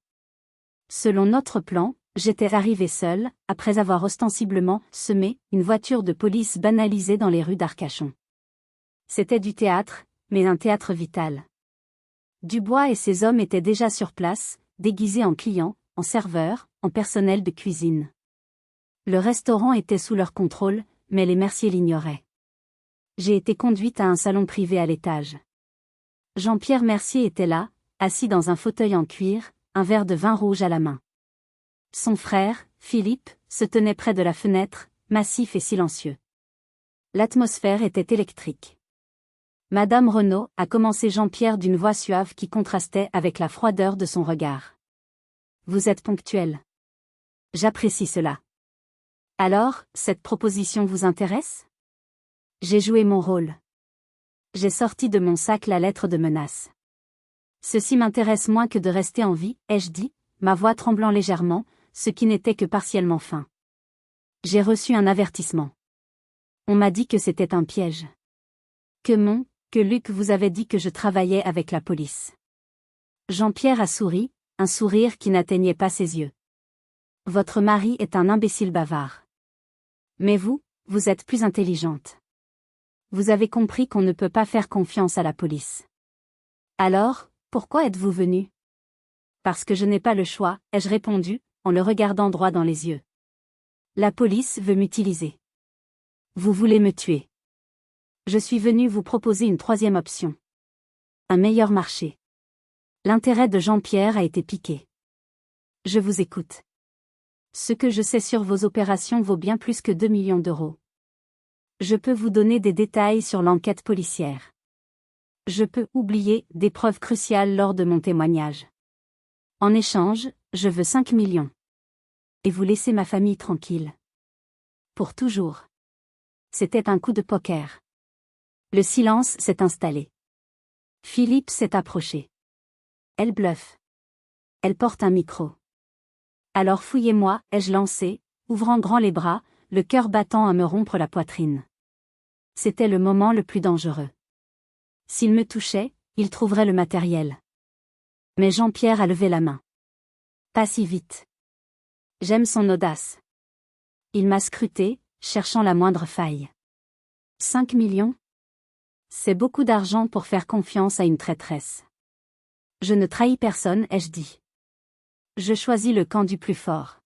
Selon notre plan, j'étais arrivé seul, après avoir ostensiblement semé une voiture de police banalisée dans les rues d'Arcachon. C'était du théâtre, mais un théâtre vital. Dubois et ses hommes étaient déjà sur place, déguisés en clients, en serveurs, en personnel de cuisine. Le restaurant était sous leur contrôle, mais les merciers l'ignoraient. J'ai été conduite à un salon privé à l'étage. Jean-Pierre Mercier était là, assis dans un fauteuil en cuir, un verre de vin rouge à la main. Son frère, Philippe, se tenait près de la fenêtre, massif et silencieux. L'atmosphère était électrique. Madame Renaud, a commencé Jean-Pierre d'une voix suave qui contrastait avec la froideur de son regard. Vous êtes ponctuel. J'apprécie cela. Alors, cette proposition vous intéresse? J'ai joué mon rôle. J'ai sorti de mon sac la lettre de menace. Ceci m'intéresse moins que de rester en vie, ai-je dit, ma voix tremblant légèrement, ce qui n'était que partiellement fin. J'ai reçu un avertissement. On m'a dit que c'était un piège. Que Luc vous avait dit que je travaillais avec la police. Jean-Pierre a souri, un sourire qui n'atteignait pas ses yeux. Votre mari est un imbécile bavard. Mais vous êtes plus intelligente. Vous avez compris qu'on ne peut pas faire confiance à la police. Alors, pourquoi êtes-vous venu? Parce que je n'ai pas le choix, ai-je répondu, en le regardant droit dans les yeux. La police veut m'utiliser. Vous voulez me tuer. Je suis venu vous proposer une troisième option. Un meilleur marché. L'intérêt de Jean-Pierre a été piqué. Je vous écoute. Ce que je sais sur vos opérations vaut bien plus que 2 millions d'euros. Je peux vous donner des détails sur l'enquête policière. Je peux oublier des preuves cruciales lors de mon témoignage. En échange, je veux 5 millions. Et vous laissez ma famille tranquille. Pour toujours. C'était un coup de poker. Le silence s'est installé. Philippe s'est approché. Elle bluffe. Elle porte un micro. Alors fouillez-moi, ai-je lancé, ouvrant grand les bras, le cœur battant à me rompre la poitrine. C'était le moment le plus dangereux. S'il me touchait, il trouverait le matériel. Mais Jean-Pierre a levé la main. Pas si vite. J'aime son audace. Il m'a scruté, cherchant la moindre faille. 5 millions? C'est beaucoup d'argent pour faire confiance à une traîtresse. Je ne trahis personne, ai-je dit. Je choisis le camp du plus fort.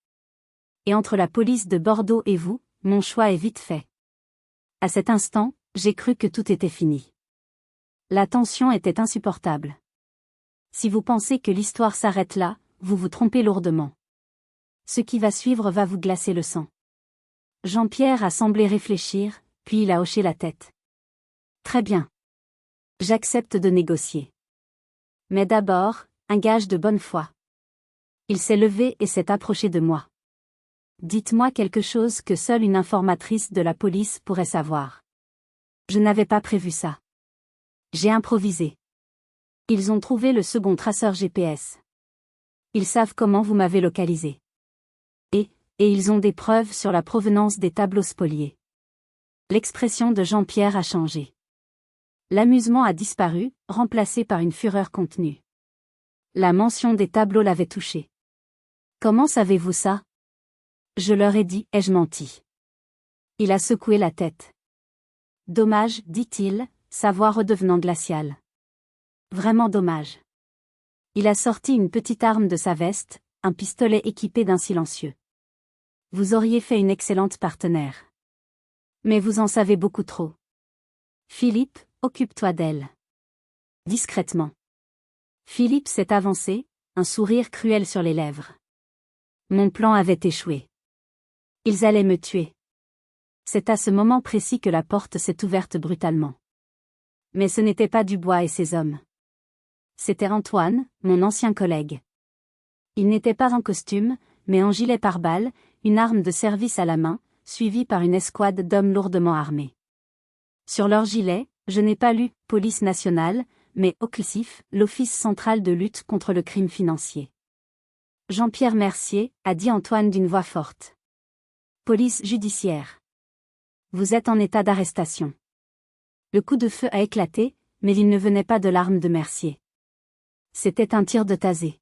Et entre la police de Bordeaux et vous, mon choix est vite fait. À cet instant, j'ai cru que tout était fini. La tension était insupportable. Si vous pensez que l'histoire s'arrête là, vous vous trompez lourdement. Ce qui va suivre va vous glacer le sang. Jean-Pierre a semblé réfléchir, puis il a hoché la tête. Très bien. J'accepte de négocier. Mais d'abord, un gage de bonne foi. Il s'est levé et s'est approché de moi. Dites-moi quelque chose que seule une informatrice de la police pourrait savoir. Je n'avais pas prévu ça. J'ai improvisé. Ils ont trouvé le second traceur GPS. Ils savent comment vous m'avez localisé. Et ils ont des preuves sur la provenance des tableaux spoliés. L'expression de Jean-Pierre a changé. L'amusement a disparu, remplacé par une fureur contenue. La mention des tableaux l'avait touché. Comment savez-vous ça? Je leur ai dit, ai-je menti? Il a secoué la tête. Dommage, dit-il, sa voix redevenant glaciale. Vraiment dommage. Il a sorti une petite arme de sa veste, un pistolet équipé d'un silencieux. Vous auriez fait une excellente partenaire. Mais vous en savez beaucoup trop. Philippe, occupe-toi d'elle. Discrètement. Philippe s'est avancé, un sourire cruel sur les lèvres. Mon plan avait échoué. Ils allaient me tuer. C'est à ce moment précis que la porte s'est ouverte brutalement. Mais ce n'était pas Dubois et ses hommes. C'était Antoine, mon ancien collègue. Il n'était pas en costume, mais en gilet pare-balles, une arme de service à la main, suivie par une escouade d'hommes lourdement armés. Sur leur gilet, je n'ai pas lu « Police nationale », mais « OCLSIF », l'Office central de lutte contre le crime financier. Jean-Pierre Mercier, a dit Antoine d'une voix forte. Police judiciaire. Vous êtes en état d'arrestation. Le coup de feu a éclaté, mais il ne venait pas de l'arme de Mercier. C'était un tir de tasé.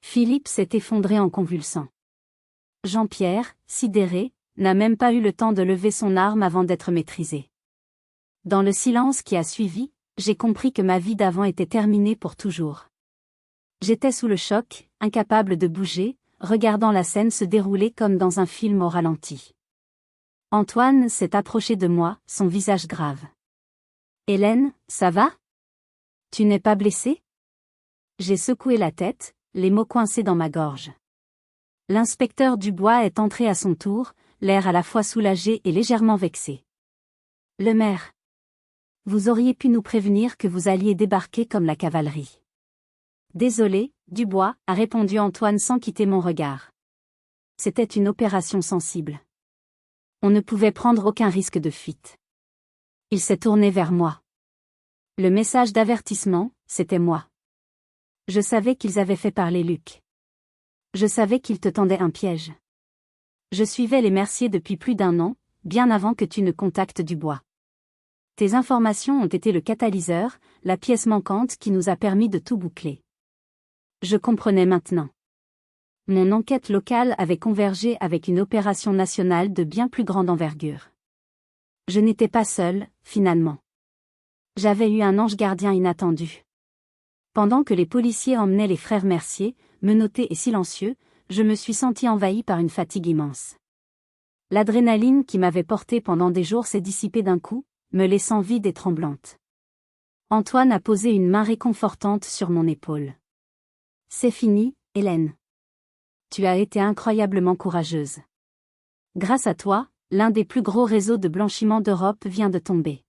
Philippe s'est effondré en convulsant. Jean-Pierre, sidéré, n'a même pas eu le temps de lever son arme avant d'être maîtrisé. Dans le silence qui a suivi, j'ai compris que ma vie d'avant était terminée pour toujours. J'étais sous le choc, incapable de bouger, regardant la scène se dérouler comme dans un film au ralenti. Antoine s'est approché de moi, son visage grave. Hélène, ça va? Tu n'es pas blessée? J'ai secoué la tête, les mots coincés dans ma gorge. L'inspecteur Dubois est entré à son tour, l'air à la fois soulagé et légèrement vexé. Le maire. Vous auriez pu nous prévenir que vous alliez débarquer comme la cavalerie. Désolé, Dubois, a répondu Antoine sans quitter mon regard. C'était une opération sensible. On ne pouvait prendre aucun risque de fuite. Il s'est tourné vers moi. Le message d'avertissement, c'était moi. Je savais qu'ils avaient fait parler Luc. Je savais qu'ils te tendaient un piège. Je suivais les Mercier depuis plus d'1 an, bien avant que tu ne contactes Dubois. Tes informations ont été le catalyseur, la pièce manquante qui nous a permis de tout boucler. Je comprenais maintenant. Mon enquête locale avait convergé avec une opération nationale de bien plus grande envergure. Je n'étais pas seul, finalement. J'avais eu un ange gardien inattendu. Pendant que les policiers emmenaient les frères Mercier, menottés et silencieux, je me suis senti envahi par une fatigue immense. L'adrénaline qui m'avait portée pendant des jours s'est dissipée d'un coup, me laissant vide et tremblante. Antoine a posé une main réconfortante sur mon épaule. C'est fini, Hélène. Tu as été incroyablement courageuse. Grâce à toi, l'un des plus gros réseaux de blanchiment d'Europe vient de tomber.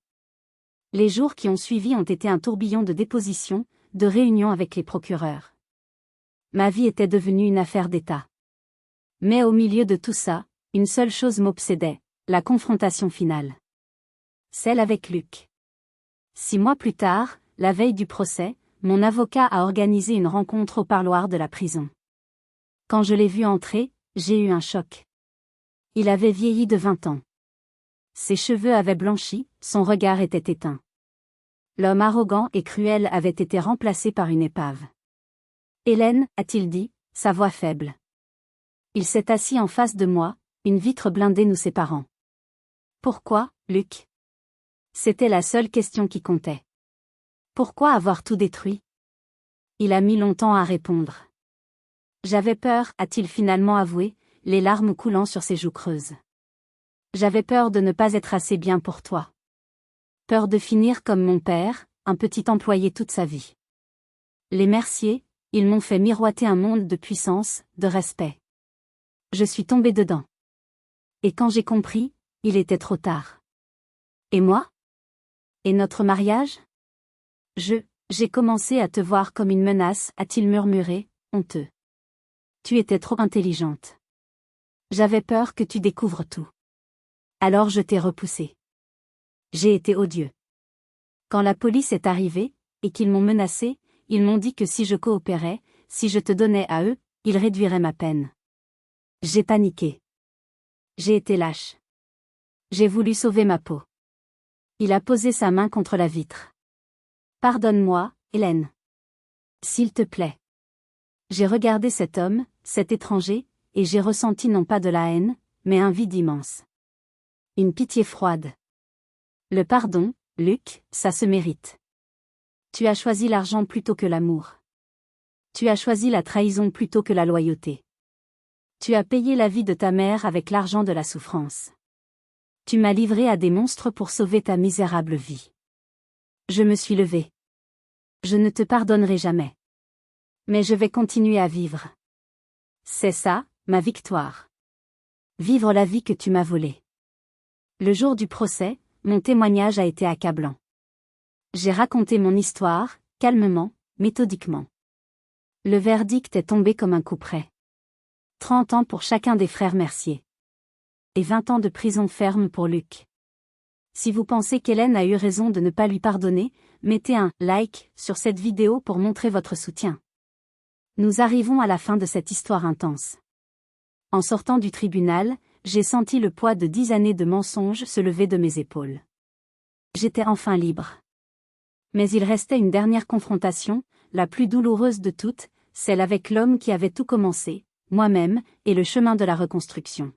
Les jours qui ont suivi ont été un tourbillon de dépositions, de réunions avec les procureurs. Ma vie était devenue une affaire d'État. Mais au milieu de tout ça, une seule chose m'obsédait, la confrontation finale. Celle avec Luc. 6 mois plus tard, la veille du procès, mon avocat a organisé une rencontre au parloir de la prison. Quand je l'ai vu entrer, j'ai eu un choc. Il avait vieilli de 20 ans. Ses cheveux avaient blanchi, son regard était éteint. L'homme arrogant et cruel avait été remplacé par une épave. Hélène, a-t-il dit, sa voix faible. Il s'est assis en face de moi, une vitre blindée nous séparant. Pourquoi, Luc? C'était la seule question qui comptait. Pourquoi avoir tout détruit? Il a mis longtemps à répondre. J'avais peur, a-t-il finalement avoué, les larmes coulant sur ses joues creuses. J'avais peur de ne pas être assez bien pour toi. Peur de finir comme mon père, un petit employé toute sa vie. Les Mercier, ils m'ont fait miroiter un monde de puissance, de respect. Je suis tombée dedans. Et quand j'ai compris, il était trop tard. Et moi? Et notre mariage? J'ai commencé à te voir comme une menace, a-t-il murmuré, honteux. Tu étais trop intelligente. J'avais peur que tu découvres tout. Alors je t'ai repoussé. J'ai été odieux. Quand la police est arrivée, et qu'ils m'ont menacé, ils m'ont dit que si je coopérais, si je te donnais à eux, ils réduiraient ma peine. J'ai paniqué. J'ai été lâche. J'ai voulu sauver ma peau. Il a posé sa main contre la vitre. Pardonne-moi, Hélène. S'il te plaît. J'ai regardé cet homme, cet étranger, et j'ai ressenti non pas de la haine, mais un vide immense. Une pitié froide. Le pardon, Luc, ça se mérite. Tu as choisi l'argent plutôt que l'amour. Tu as choisi la trahison plutôt que la loyauté. Tu as payé la vie de ta mère avec l'argent de la souffrance. Tu m'as livré à des monstres pour sauver ta misérable vie. Je me suis levée. Je ne te pardonnerai jamais. Mais je vais continuer à vivre. C'est ça, ma victoire. Vivre la vie que tu m'as volée. Le jour du procès, mon témoignage a été accablant. J'ai raconté mon histoire, calmement, méthodiquement. Le verdict est tombé comme un coup près. 30 ans pour chacun des frères Mercier. Et 20 ans de prison ferme pour Luc. Si vous pensez qu'Hélène a eu raison de ne pas lui pardonner, mettez un « like » sur cette vidéo pour montrer votre soutien. Nous arrivons à la fin de cette histoire intense. En sortant du tribunal, j'ai senti le poids de 10 années de mensonges se lever de mes épaules. J'étais enfin libre. Mais il restait une dernière confrontation, la plus douloureuse de toutes, celle avec l'homme qui avait tout commencé, moi-même, et le chemin de la reconstruction.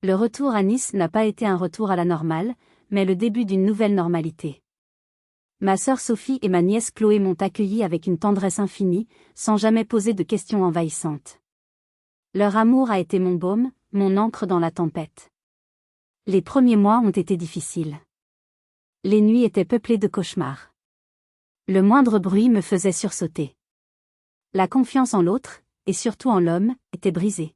Le retour à Nice n'a pas été un retour à la normale, mais le début d'une nouvelle normalité. Ma sœur Sophie et ma nièce Chloé m'ont accueilli avec une tendresse infinie, sans jamais poser de questions envahissantes. Leur amour a été mon baume, mon ancre dans la tempête. Les premiers mois ont été difficiles. Les nuits étaient peuplées de cauchemars. Le moindre bruit me faisait sursauter. La confiance en l'autre, et surtout en l'homme, était brisée.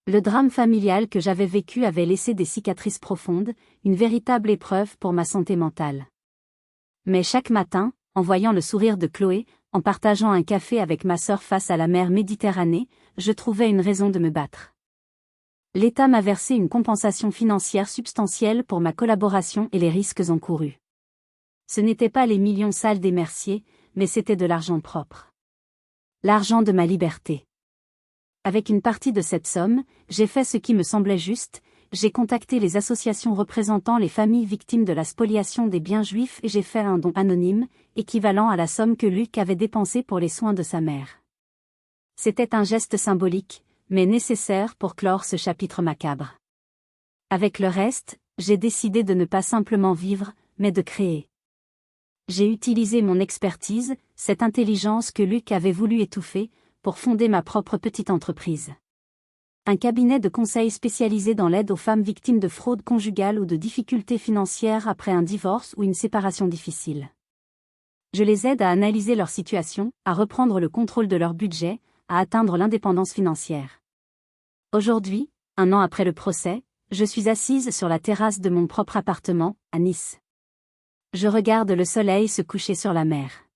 Le drame familial que j'avais vécu avait laissé des cicatrices profondes, une véritable épreuve pour ma santé mentale. Mais chaque matin, en voyant le sourire de Chloé, en partageant un café avec ma sœur face à la mer Méditerranée, je trouvais une raison de me battre. L'État m'a versé une compensation financière substantielle pour ma collaboration et les risques encourus. Ce n'était pas les millions sales des Mercier, mais c'était de l'argent propre. L'argent de ma liberté. Avec une partie de cette somme, j'ai fait ce qui me semblait juste, j'ai contacté les associations représentant les familles victimes de la spoliation des biens juifs et j'ai fait un don anonyme, équivalent à la somme que Luc avait dépensée pour les soins de sa mère. C'était un geste symbolique, mais nécessaire pour clore ce chapitre macabre. Avec le reste, j'ai décidé de ne pas simplement vivre, mais de créer. J'ai utilisé mon expertise, cette intelligence que Luc avait voulu étouffer, pour fonder ma propre petite entreprise. Un cabinet de conseil spécialisé dans l'aide aux femmes victimes de fraude conjugale ou de difficultés financières après un divorce ou une séparation difficile. Je les aide à analyser leur situation, à reprendre le contrôle de leur budget, à atteindre l'indépendance financière. Aujourd'hui, 1 an après le procès, je suis assise sur la terrasse de mon propre appartement, à Nice. Je regarde le soleil se coucher sur la mer.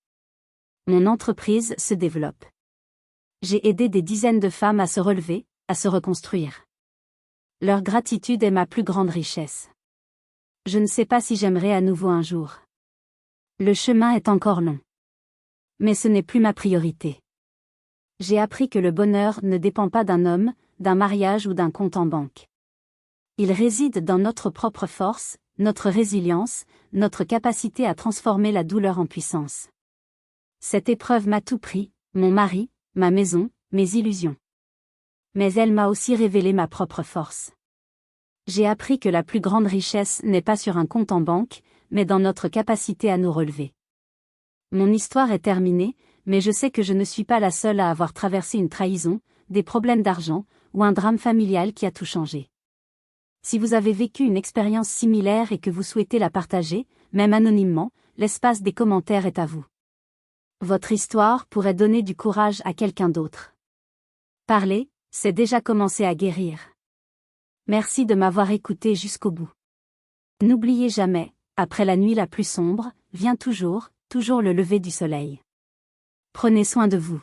Mon entreprise se développe. J'ai aidé des dizaines de femmes à se relever, à se reconstruire. Leur gratitude est ma plus grande richesse. Je ne sais pas si j'aimerai à nouveau un jour. Le chemin est encore long. Mais ce n'est plus ma priorité. J'ai appris que le bonheur ne dépend pas d'un homme, d'un mariage ou d'un compte en banque. Il réside dans notre propre force, notre résilience, notre capacité à transformer la douleur en puissance. Cette épreuve m'a tout pris, mon mari, ma maison, mes illusions. Mais elle m'a aussi révélé ma propre force. J'ai appris que la plus grande richesse n'est pas sur un compte en banque, mais dans notre capacité à nous relever. Mon histoire est terminée, mais je sais que je ne suis pas la seule à avoir traversé une trahison, des problèmes d'argent, ou un drame familial qui a tout changé. Si vous avez vécu une expérience similaire et que vous souhaitez la partager, même anonymement, l'espace des commentaires est à vous. Votre histoire pourrait donner du courage à quelqu'un d'autre. Parlez, C'est déjà commencé à guérir. Merci de m'avoir écouté jusqu'au bout. N'oubliez jamais, après la nuit la plus sombre, vient toujours le lever du soleil. Prenez soin de vous.